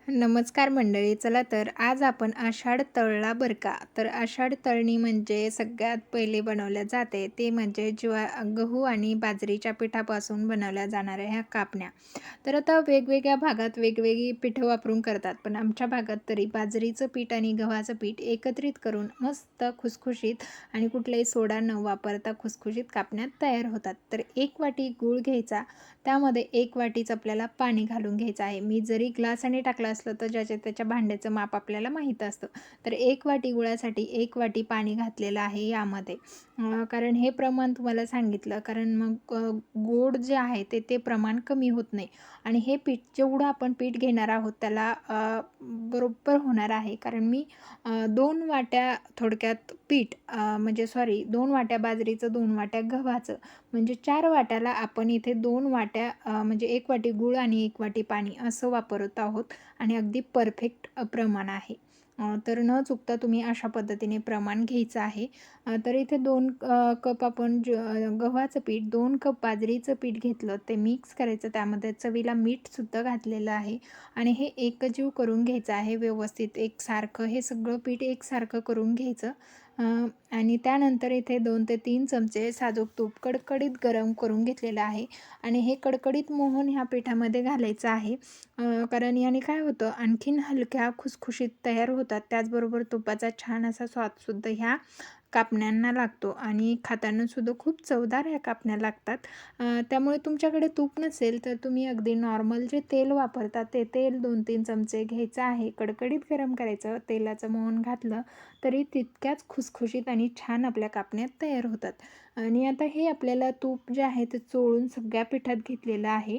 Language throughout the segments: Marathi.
नमस्कार मंडळी. चला तर आज आपण आषाढ तळला बरं का. तर आषाढ तळणी म्हणजे सगळ्यात पहिले बनवल्या जाते ते म्हणजे गहू आणि बाजरीच्या पिठापासून बनवल्या जाणाऱ्या ह्या कापण्या. तर आता वेगवेगळ्या भागात वेगवेगळी पिठं वापरून करतात, पण आमच्या भागात तरी बाजरीचं पीठ आणि गव्हाचं पीठ एकत्रित करून मस्त खुसखुशीत आणि कुठलाही सोडा न वापरता खुसखुशीत कापण्या तयार होतात. तर 1 वाटी गूळ घ्यायचा, त्यामध्ये 1 वाटीच आपल्याला पाणी घालून घ्यायचं आहे. मी जरी ग्लासाने टाकलं असलं तर ज्याच्या त्याच्या भांड्याचं माप आपल्याला माहीत असतं. तर 1 वाटी गुळासाठी 1 वाटी पाणी घातलेलं आहे यामध्ये. कारण हे प्रमाण तुम्हाला सांगितलं कारण मग गोड जे आहे ते प्रमाण कमी होत नाही आणि हे पीठ जेवढं आपण पीठ घेणार आहोत त्याला बरोबर होणार आहे. कारण मी 2 वाट्या थोडक्यात पीठ म्हणजे सॉरी 2 वाट्या बाजरीचं, 2 वाट्या गव्हाचं म्हणजे 4 वाट्याला आपण इथे 2 वाट्या म्हणजे 1 वाटी गूळ आणि 1 वाटी पाणी असं वापरत आहोत आणि अगदी परफेक्ट प्रमाण आहे. तर न चुकता तुम्ही अशा पद्धतीने प्रमाण घ्यायचं आहे. तर इथे 2 कप आपण गव्हाचं पीठ, 2 कप बाजरीचं पीठ घेतलं, ते मिक्स करायचं. त्यामध्ये चवीला मीठसुद्धा घातलेलं आहे आणि हे एकजीव करून घ्यायचं आहे व्यवस्थित एकसारखं. हे सगळं पीठ एकसारखं करून घ्यायचं. अ, आणि त्यानंतर इथे 2 ते 3 चमचे साजूक तूप कडकडीत गरम करून घेतलेलं आहे आणि हे कडकडीत मोहन ह्या पिठामध्ये घालायचं आहे. कारण याने काय होतं आणखीन हलक्या खुसखुशीत तयार होतात. त्याचबरोबर तुपाचा छान असा स्वादसुद्धा ह्या कापण्यांना लागतो आणि खाताना सुद्धा खूप चवदार ह्या कापण्या लागतात. त्यामुळे तुमच्याकडे तूप नसेल तर तुम्ही अगदी नॉर्मल जे तेल वापरतात ते तेल 2-3 चमचे घ्यायचं आहे. कडकडीत गरम करायचं. तेलाचं मोहन घातलं तरी तितक्याच खुसखुशीत आणि छान आपल्या कापण्या तयार होतात. आणि आता हे आपल्याला तूप जे आहे ते चोळून सगळ्या पिठात घेतलेलं आहे.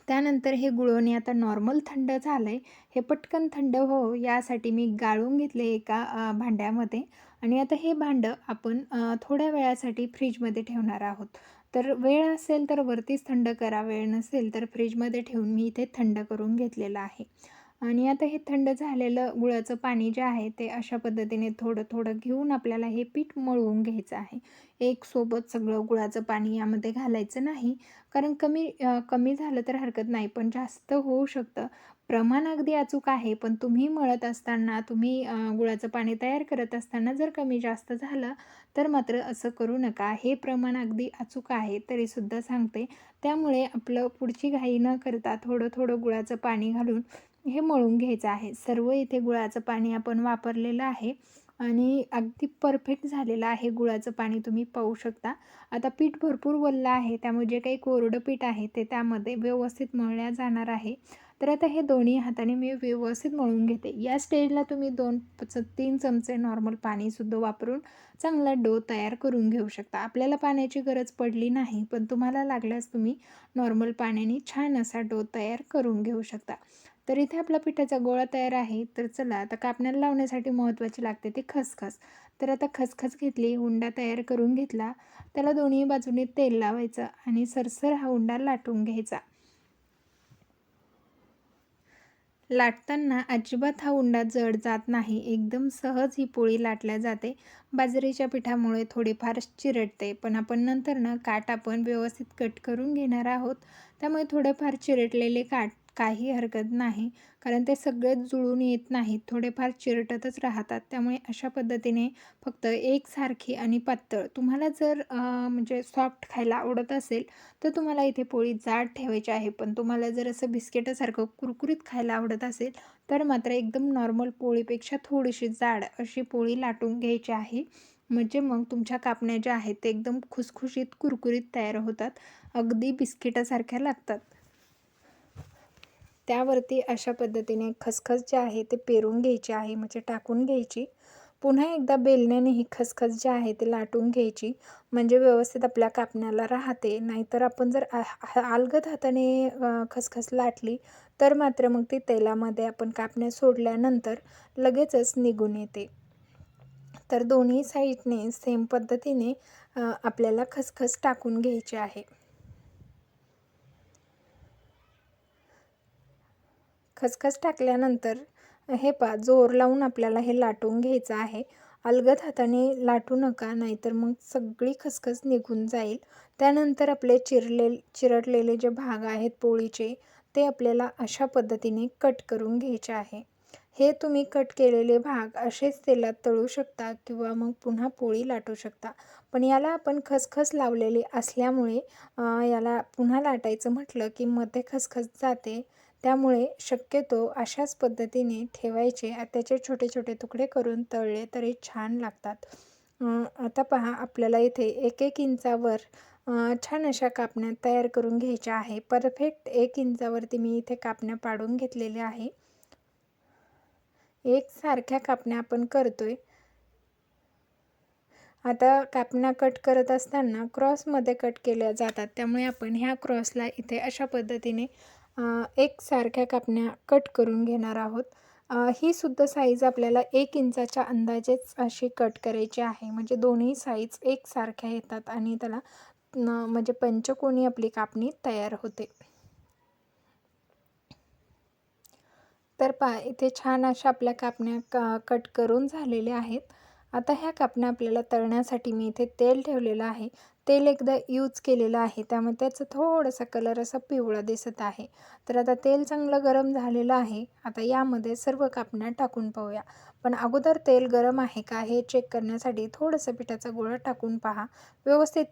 त्यानंतर हे गुळवणी आता नॉर्मल थंड झालं आहे. हे पटकन थंड हो यासाठी मी गाळून घेतले एका भांड्यामध्ये आणि आता हे भांडं आपण थोड्या वेळासाठी फ्रीजमध्ये ठेवणार आहोत. तर वेळ असेल तर वरतीच थंड करा, वेळ नसेल तर फ्रीजमध्ये ठेवून मी इथे थंड करून घेतलेलं आहे. आणि आता हे थंड झालेलं गुळाचं पाणी जे आहे ते अशा पद्धतीने थोडं-थोडं घेऊन आपल्याला हे पीठ मळवून घ्यायचं आहे. एक सोबत सगळं गुळाचं पाणी यामध्ये घालायचं नाही. कारण कमी झालं तर हरकत नाही, पण जास्त होऊ शकतं. प्रमाण अगदी अचूक आहे, पण तुम्ही मळत असताना, तुम्ही गुळाचं पाणी तयार करत असताना जर कमी जास्त झालं, तर मात्र असं करू नका. हे प्रमाण अगदी अचूक आहे, तरीसुद्धा सांगते. त्यामुळे आपलं पुढची घाई न करता थोडं-थोडं गुळाचं पाणी घालून हे मळून घ्यायचं आहे. सर्व इथे गुळाचं पाणी आपण वापरलेलं आहे आणि अगदी परफेक्ट झालेलं आहे गुळाचं पाणी तुम्ही पाहू शकता. आता पीठ भरपूर वल्लं आहे, त्यामुळे जे काही कोरडं पीठ आहे ते त्यामध्ये व्यवस्थित मळल्या जाणार आहे. तर आता हे दोन्ही हाताने मी व्यवस्थित मळून घेते. या स्टेजला तुम्ही 2-3 चमचे नॉर्मल पाणीसुद्धा वापरून चांगला डो तयार करून घेऊ शकता. आपल्याला पाण्याची गरज पडली नाही, पण तुम्हाला लागल्यास तुम्ही नॉर्मल पाण्याने छान असा डो तयार करून घेऊ शकता. तर इथे आपला पिठाचा गोळा तयार आहे. तर चला आता कापण्याला लावण्यासाठी महत्त्वाची लागते ती खसखस. तर आता खसखस घेतली, उंडा तयार करून घेतला. त्याला दोन्ही बाजूने तेल लावायचं आणि सरसर हा उंडा लाटून घ्यायचा. लाटताना अजिबात हा उंडा जड जात नाही. एकदम सहज ही पोळी लाटल्या जाते. बाजरीच्या पिठामुळे थोडीफार चिरडते, पण आपण नंतर ना काठ आपण व्यवस्थित कट करून घेणार आहोत. त्यामुळे थोडेफार चिरटलेले काठ काही हरकत नाही. कारण ते सगळेच जुळून येत नाहीत. थोडेफार चिरटतच राहतात. त्यामुळे अशा पद्धतीने फक्त एकसारखी आणि पातळ तुम्हाला जर म्हणजे सॉफ्ट खायला आवडत असेल तर तुम्हाला इथे पोळी जाड ठेवायची आहे. पण तुम्हाला जर असं बिस्किटासारखं कुरकुरीत खायला आवडत असेल, तर मात्र एकदम नॉर्मल पोळीपेक्षा थोडीशी जाड अशी पोळी लाटून घ्यायची आहे. म्हणजे मग तुमच्या कापण्या ज्या आहेत ते एकदम खुसखुशीत, कुरकुरीत तयार होतात. अगदी बिस्किटासारख्या लागतात. त्यावरती अशा पद्धतीने खसखस जे आहे ते पेरून घ्यायची आहे, म्हणजे टाकून घ्यायची. पुन्हा एकदा बेलण्याने ही खसखस जी आहे ते लाटून घ्यायची, म्हणजे व्यवस्थित आपल्या कापण्याला राहते. नाहीतर आपण जर अलगद हाताने खसखस लाटली, तर मात्र मग ती तेलामध्ये आपण कापण्या सोडल्यानंतर लगेचच निघून येते. तर दोन्ही साईडने सेम पद्धतीने आपल्याला खसखस टाकून घ्यायची आहे. खसखस टाकल्यानंतर हे पहा जोर लावून आपल्याला हे लाटून घ्यायचं आहे. अलगद हाताने लाटू नका, नाहीतर मग सगळी खसखस निघून जाईल. त्यानंतर आपले चिरटलेले जे भाग आहेत पोळीचे ते आपल्याला अशा पद्धतीने कट करून घ्यायचे आहे. हे तुम्ही कट केलेले भाग असेच तेलात तळू शकता किंवा मग पुन्हा पोळी लाटू शकता. पण याला आपण खसखस लावलेली असल्यामुळे याला पुन्हा लाटायचं म्हटलं की मध्ये खसखस जाते. त्यामुळे शक्यतो अशाच पद्धतीने ठेवायचे. त्याचे छोटे-छोटे तुकडे करून तळले तरी छान लागतात. आता पहा आपल्याला इथे 1-1 इंचावर छान अशा कापण्या तयार करून घ्यायच्या आहे. परफेक्ट 1 इंचावरती मी इथे कापण्या पाडून घेतलेल्या आहे. एकसारख्या कापण्या आपण करतोय. आता कापण्या कट करत असताना क्रॉसमध्ये कट केल्या जातात. त्यामुळे आपण ह्या क्रॉसला इथे अशा पद्धतीने एकसारख्या कापण्या कट करून घेणार आहोत. ही सुद्धा साईज आपल्याला 1 इंचाच्या अंदाजेच अशी कट करायची आहे. म्हणजे दोन्ही साईज एकसारख्या येतात आणि त्याला म्हणजे पंचकोनी आपली कापणी तयार होते. तर पहा इथे छान अशा आपल्या कापण्या कट करून झालेल्या आहेत. आता ह्या कापण्या आपल्याला तळण्यासाठी मी इथे तेल ठेवलेलं आहे. तेल एकदा यूज केलेलं आहे त्यामुळे त्याचा थोडासा कलर असा पिवळा दिसत आहे. तर आता तेल चांगलं गरम झालेलं आहे. आता यामध्ये सर्व कापण्या टाकून पाहूया. पण अगोदर तेल गरम आहे का हे चेक करण्यासाठी थोडंसं पिठाचा गोळा टाकून पहा. व्यवस्थित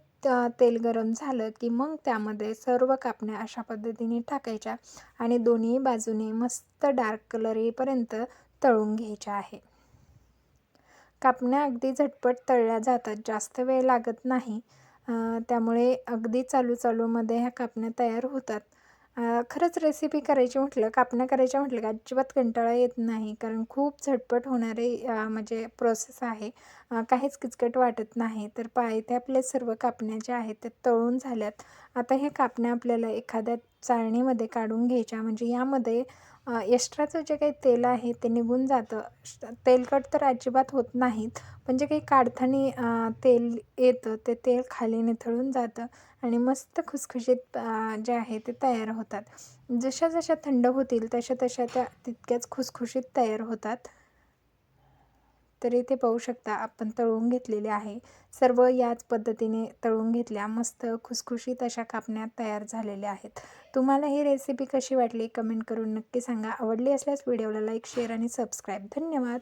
तेल गरम झालं की मग त्यामध्ये सर्व कापण्या अशा पद्धतीने टाकायच्या आणि दोन्ही बाजूने मस्त डार्क कलर येईपर्यंत तळून घ्यायच्या आहे. कापण्या अगदी झटपट तळल्या जातात, जास्त वेळ लागत नाही. त्यामुळे अगदी चालूमध्ये ह्या कापण्या तयार होतात. खरंच रेसिपी करायची म्हटलं, कापण्या करायच्या म्हटलं की अजिबात कंटाळा येत नाही. कारण खूप झटपट होणारे म्हणजे प्रोसेस आहे. काहीच किचकट वाटत नाही. तर पहा इथे आपले सर्व कापण्या ज्या आहेत त्या तळून झाल्यात. आता ह्या कापण्या आपल्याला एखाद्या चाळणीमध्ये काढून घ्यायच्या. म्हणजे यामध्ये एक्स्ट्राचं जे काही तेल आहे ते निघून जातं. तेलकट तर अजिबात होत नाहीत. पण जे काही काढताना तेल येतं ते तेल खाली निथळून जातं आणि मस्त खुसखुशीत जे आहे ते तयार होतात. जशा थंड होतील तशा त्या तितक्याच खुसखुशीत तयार होतात. तर इथे पाहू शकता आपण तळून घेतलेले आहे. सर्व याच पद्धतीने तळून घेतल्या. मस्त खुसखुशीत अशा कापण्या तयार झालेल्या आहेत. तुम्हाला ही रेसिपी कशी वाटली कमेंट करून नक्की सांगा. आवडली असल्यास व्हिडिओला लाईक, शेअर आणि सबस्क्राईब. धन्यवाद.